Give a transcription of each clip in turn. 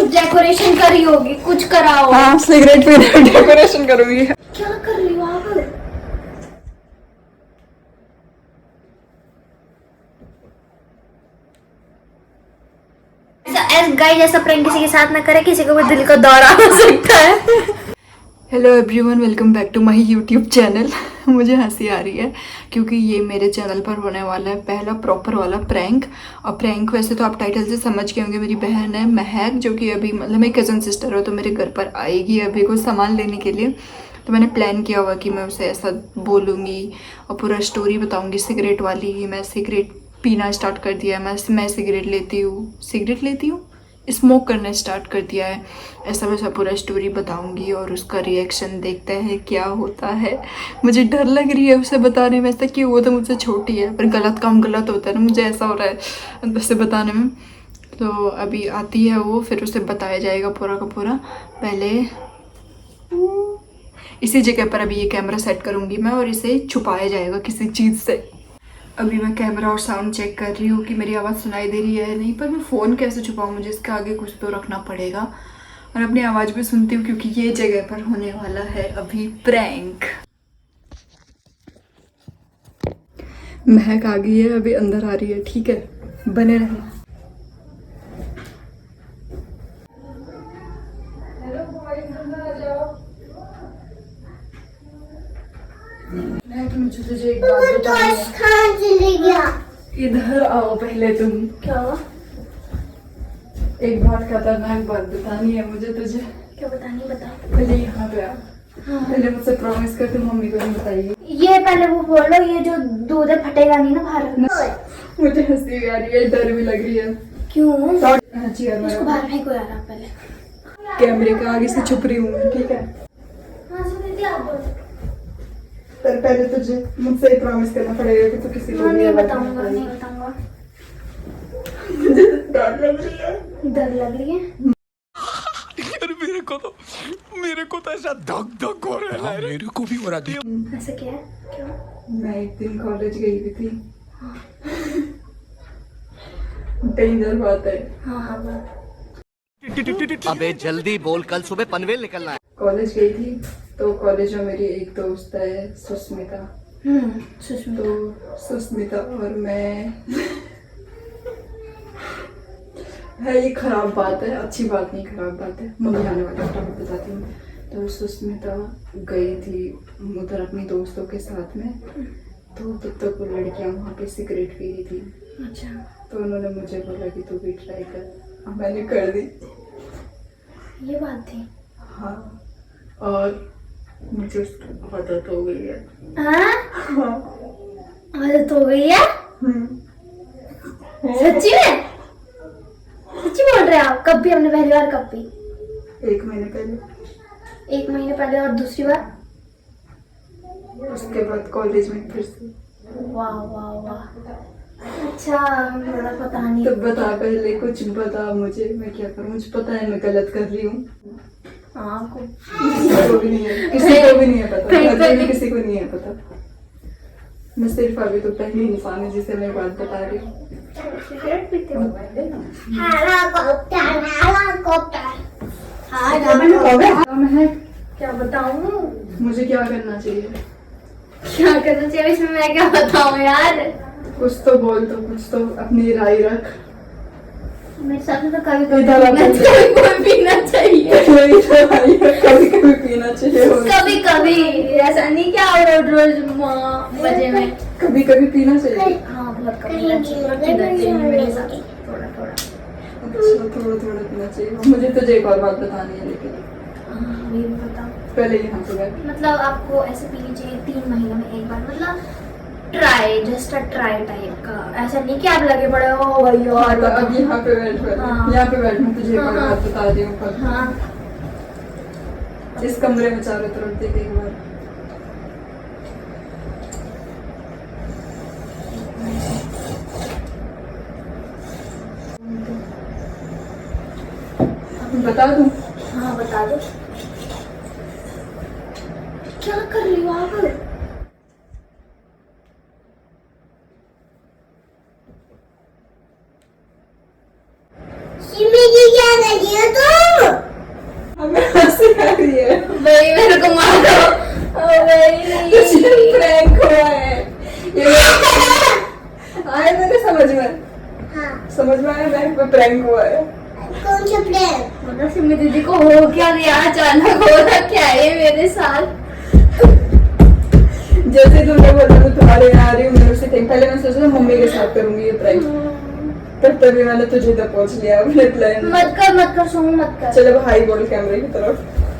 कुछ डेकोरेशन करी होगी, कुछ कराओ। हाँ सिगरेट पी डेकोरेशन करूंगी। क्या कर रही हो आप? गाइस ऐसा प्रैंक किसी के साथ ना करे, किसी को भी दिल का दौरा हो सकता है। Hello everyone, welcome back to my YouTube channel. मुझे हंसी आ रही है क्योंकि ये मेरे चैनल पर होने वाला है पहला प्रॉपर वाला प्रैंक। और प्रैंक वैसे तो आप टाइटल से समझ गए होंगे, मेरी बहन है महक, जो कि अभी मतलब मेरी कज़न सिस्टर हो, तो मेरे घर पर आएगी अभी कुछ सामान लेने के लिए। तो मैंने प्लान किया हुआ कि मैं उसे ऐसा बोलूँगी और पूरा स्टोरी बताऊँगी सिगरेट वाली। मैं सिगरेट पीना स्टार्ट कर दिया, मैं सिगरेट लेती हूँ स्मोक करना स्टार्ट कर दिया है, ऐसा वैसा पूरा स्टोरी बताऊंगी और उसका रिएक्शन देखते हैं क्या होता है। मुझे डर लग रही है उसे बताने में, ऐसा कि वो तो मुझसे छोटी है, पर गलत काम गलत होता है ना, मुझे ऐसा हो रहा है उसे बताने में। तो अभी आती है वो, फिर उसे बताया जाएगा पूरा का पूरा। पहले इसी जगह पर अभी ये कैमरा सेट करूँगी मैं और इसे छुपाया जाएगा किसी चीज़ से। अभी मैं कैमरा और साउंड चेक कर रही हूँ कि मेरी आवाज़ सुनाई दे रही है नहीं, पर मैं फ़ोन कैसे छुपाऊँ, मुझे इसके आगे कुछ तो रखना पड़ेगा। और अपनी आवाज़ भी सुनती हूँ क्योंकि ये जगह पर होने वाला है अभी प्रैंक। महक आ गई है, अभी अंदर आ रही है, ठीक है, बने रहना। मुझे तुझे एक बात बतानी है। इधर आओ पहले तुम। क्या हुआ? एक बात खतरनाक बात बतानी है मुझे तुझे। क्या बतानी, बता। पहले यहाँ पे आ। पहले मुझसे प्रॉमिस कर, तुम मम्मी को नहीं बताइए। ये पहले वो बोलो, ये जो दूध है फटेगा नहीं ना बाहर। मुझे हंसी भी आ रही है, डर भी लग रही है। क्यों? इसको बाहर फेंको यार आप पहले। कैमरे के आगे से छुप रही हूँ मैं, ठीक है। हाँ सुन रही थी आप बोलो। पर पहले तुझे मुझसे ही प्रॉमिस करना पड़ेगा कि तू किसी को नहीं बताऊंगा, नहीं बताऊंगा। मुझे डर लग रही है। डर लग रही है? यार मेरे को तो ऐसा धक धक हो रहा है। मेरे को भी हो रहा था। ऐसा क्या है? क्यों? मैं एक दिन कॉलेज गई हुई थी। डेंजर बात है। हाँ हाँ बात। अबे जल्दी बोल, कल सुबह पनवेल निकलना है। कॉलेज गई थी तो कॉलेज में मेरी एक दोस्त है सुष्मिता। सुष्मिता। तो सुष्मिता और मैं है, ये खराब बात है, अच्छी बात नहीं, खराब बात है। मम्मी आने वाली है, फटाफट बताती हूँ। तो सुष्मिता गई थी उधर अपनी दोस्तों के साथ में, तो तब तक वो लड़कियाँ वहाँ पे सिगरेट पी रही थी। अच्छा। तो उन्होंने मुझे बोला कि तू भी ट्राई कर, मैंने कर दी। ये बात थी? हाँ, और मुझे उसकी आदत हो गई है। हाँ? आदत हो गई है? सच्ची में? सच्ची बोल रहे हैं आप? कब भी? हमने पहली बार कब पी? 1 महीने पहले। 1 महीने पहले। और दूसरी बार? उसके बाद कॉलेज में फिर से। वाह वाह वाह। अच्छा, थोड़ा पता नहीं। तो बता, पहले कुछ बता मुझे, मैं क्या करूँ, मुझे पता है मैं गलत कर रही हूँ। आपको किसी को भी नहीं है, किसी को भी नहीं है पता, घर में किसी को नहीं है पता। मैं सिर्फ अभी तो पहली इंसान है जिसे मैं बात बता रही हूँ। सिगरेट पीते हो? मैं क्या बताऊं? मुझे क्या करना चाहिए? क्या करना चाहिए इसमें? मैं क्या बताऊं यार? कुछ तो बोल, तो कुछ तो अपनी राय रख। मेरे साथ तो कभी पीना चाहिए, कभी कभी पीना चाहिए, कभी कभी, ऐसा नहीं क्या रोज रोज मजे में। कभी कभी पीना चाहिए। हाँ बहुत कभी पीना चाहिए मेरे साथ, थोड़ा थोड़ा। अच्छा, थोड़ा थोड़ा पीना चाहिए। मुझे तुझे एक और बात बतानी है, लेकिन हाँ ये बताओ। पहले यहाँ से बैठ। मतलब आपको ऐसे पीनी चाहिए 3 महीने में एक बार, मतलब try, just a try type का। ऐसा नहीं कि आप लगे पड़े हो भाई। और अब यहाँ पे बैठ, यहाँ पे बैठ, मैं तुझे एक और बात बता रही हूँ। हाँ इस कमरे में चारों तरफ देख एक बार। बता दूं? हाँ बता दो। क्या कर रही हो आप? मेरी क्या लगी हो तो? भाई मेरे को मारो। ओ भाई प्रैंक हुआ है आया मेरे समझ में। हाँ, समझ में आया बैंक में प्रैंक हुआ है। कौन सा प्रैंक? मतलब सिमी दीदी को हो क्या गया, अचानक हो रहा क्या है मेरे साथ। जैसे तुमने बोला तो तुम्हारे यहाँ आ रही हूँ, मैंने उसे पहले मैं सोचा था मम्मी के साथ करूंगी ये प्रैंक, पर तभी मैंने तुझे तक पहुंच लिया अपने प्लान। मत कर सोनू मत कर। चलो हाई बोल कैमरे की तरफ।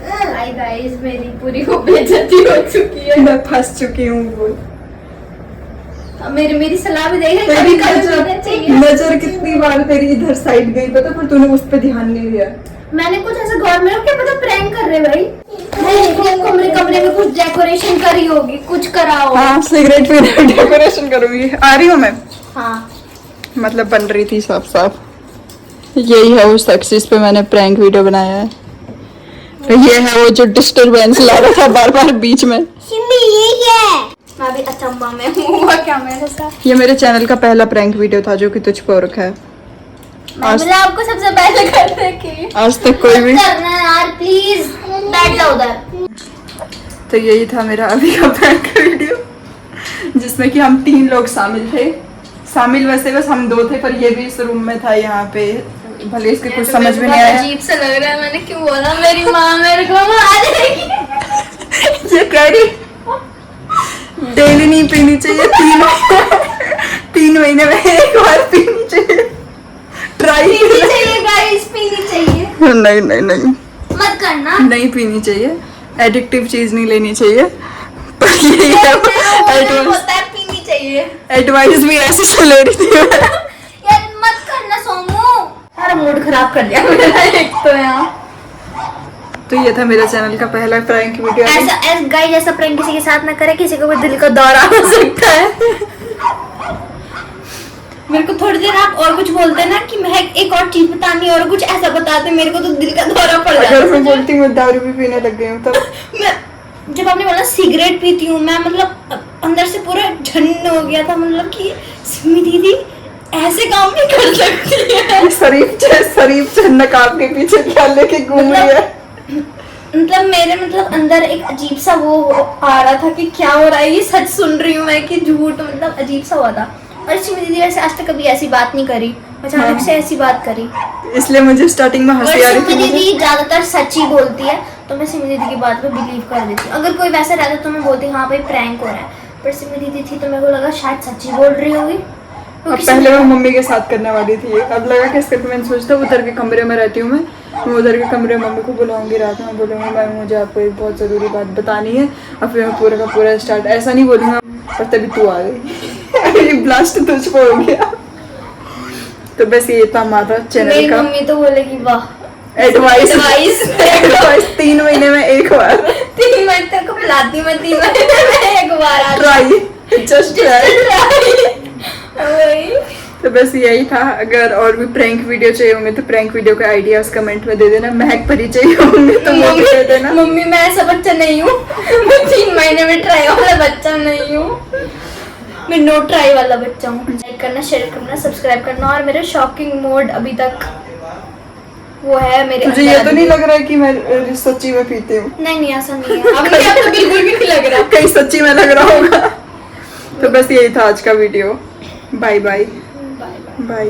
हाय गाइस, मेरी पूरी हो बेइज्जती हो चुकी है। मैं फंस चुकी हूँ बोल। अब मेरी सलाह भी देख तेरी रहे चाहिए। नजर कितनी बार तेरी इधर साइड गई पता, पर तूने उस पर ध्यान नहीं दिया। मैंने कुछ ऐसा गौर में क्या पता प्रैंक कर रहे भाई। कमरे में कुछ डेकोरेशन करी होगी, कुछ करा होगा। हाँ सिगरेट पी डेकोरेशन करूंगी। आ रही हूँ मैं, हाँ मतलब बन रही थी साफ साफ। यही है वो सेक्स जिस पे मैंने प्रैंक वीडियो बनाया है। ये है वो जो डिस्टरबेंस ला रहा था बार बार बीच में। सिमी ये क्या है? मैं भी अचंबा में हूँ। हुआ क्या मेरे साथ। ये मेरे चैनल का पहला प्रैंक वीडियो था जो कि तुझ पर रखा है। आज- मैंने आपको सबसे पहले करने की। आज तक कोई भी। करना है यार प्लीज, बैठ जाओ उधर। तो यही था मेरा अभी का प्रैंक वीडियो, जिसमें कि हम 3 लोग शामिल थे। शामिल वैसे बस हम 2 थे, पर ये भी इस रूम में था यहाँ पे। भले इसके कुछ समझ में नहीं आया। अजीब सा लग रहा है, मैंने क्यों बोला मेरी माँ मेरे को मार देगी। ये कह रही डेली नहीं पीनी चाहिए, 3 महीने में एक बार पीनी चाहिए। ट्राई पीनी चाहिए गाइस, पीनी चाहिए। नहीं नहीं नहीं मत करना। नहीं पीनी चाहिए, एडिक्टिव चीज नहीं लेनी चाहिए। पर यही है एडवाइस। होता है पीनी चाहिए। एडवाइस भी ऐसे से ले रही थी मैं। यार मत करना सोमू, सारा मूड खराब कर दिया मेरा एक तो यहाँ। तो ये था मेरा चैनल का पहला प्रैंक वीडियो। ऐसा गाइस ऐसा प्रैंक किसी के साथ ना करे, किसी को भी दिल का दौरा हो सकता है। मेरे को थोड़ी देर आप और कुछ बोलते ना कि मैं एक और चीज बतानी और कुछ ऐसा बताते, मेरे को तो दिल का दौरा पड़ जाता है। अगर मैं बोलती मैं दारू भी पीने लग गई हूँ तब। मैं जब आपने बोला सिगरेट पीती हूँ मैं, मतलब अंदर से पूरा झन्न हो गया था, मतलब कि सिमी दीदी ऐसे काम भी कर सकती है। शरीफ नकाब के पीछे क्या लेके घूम रही है। मतलब मेरे मतलब अंदर एक अजीब सा वो आ रहा था कि क्या हो रहा है, ये सच सुन रही हूँ मैं कि झूठ, मतलब अजीब सा हुआ था। और सिमी दीदी वैसे आज तक कभी ऐसी बात नहीं करी, अचानक से ऐसी बात करी। इसलिए मुझे स्टार्टिंग में हंसी आ रही सिमी थी। मुझे दीदी ज्यादातर सच ही बोलती है, तो मैं सिमी दीदी की बात पे बिलीव कर देती हूँ। अगर कोई वैसा रहता तो मैं बोलती हाँ भाई प्रैंक हो रहा है, पर सिमी दीदी थी तो मेरे को लगा शायद सच्ची बोल रही होगी। अब पहले मैं मम्मी के साथ करने वाली थी, अब लगा कि इसके मैंने सोचता उधर के कमरे में रहती हूँ मैं उधर के कमरे में मम्मी को बुलाऊंगी, रात में बोलूँगी मैम मुझे आपको एक बहुत ज़रूरी बात बतानी है। और फिर मैं पूरा का पूरा स्टार्ट ऐसा नहीं बोलूँगा, पर तभी तू आ गई। ब्लास्ट तुझ पर हो गया। तो बस ये था हमारा चैनल मेरी का मम्मी तो बोलेगी वाह एडवाइस। एडवाइस 3 महीने में एक बार 3 महीने तक बुलाती मैं, 3 महीने में एक बार आ ट्राई, जस्ट ट्राई। तो बस यही था। अगर और भी प्रैंक वीडियो चाहिए होंगे तो प्रैंक वीडियो के आइडियाज कमेंट में दे देना। महक परी चाहिए होंगे तो वो भी दे देना। मम्मी मैं ऐसा बच्चा नहीं हूँ, मैं 3 महीने में ट्राई वाला बच्चा नहीं हूँ, मैं नो ट्राई वाला बच्चा हूँ। लाइक करना, शेयर करना, सब्सक्राइब करना। और मेरा शॉकिंग मोड अभी तक वो है मेरे तुझे अंदर ये तो अभी। नहीं लग रहा है कि मैं सच्ची में पीती हूँ? नहीं ऐसा नहीं है, अभी आप तो बिल्कुल भी नहीं लग रहा। कहीं सच्ची में लग रहा होगा। तो बस यही था आज का video. Bye bye bye bye. Bye.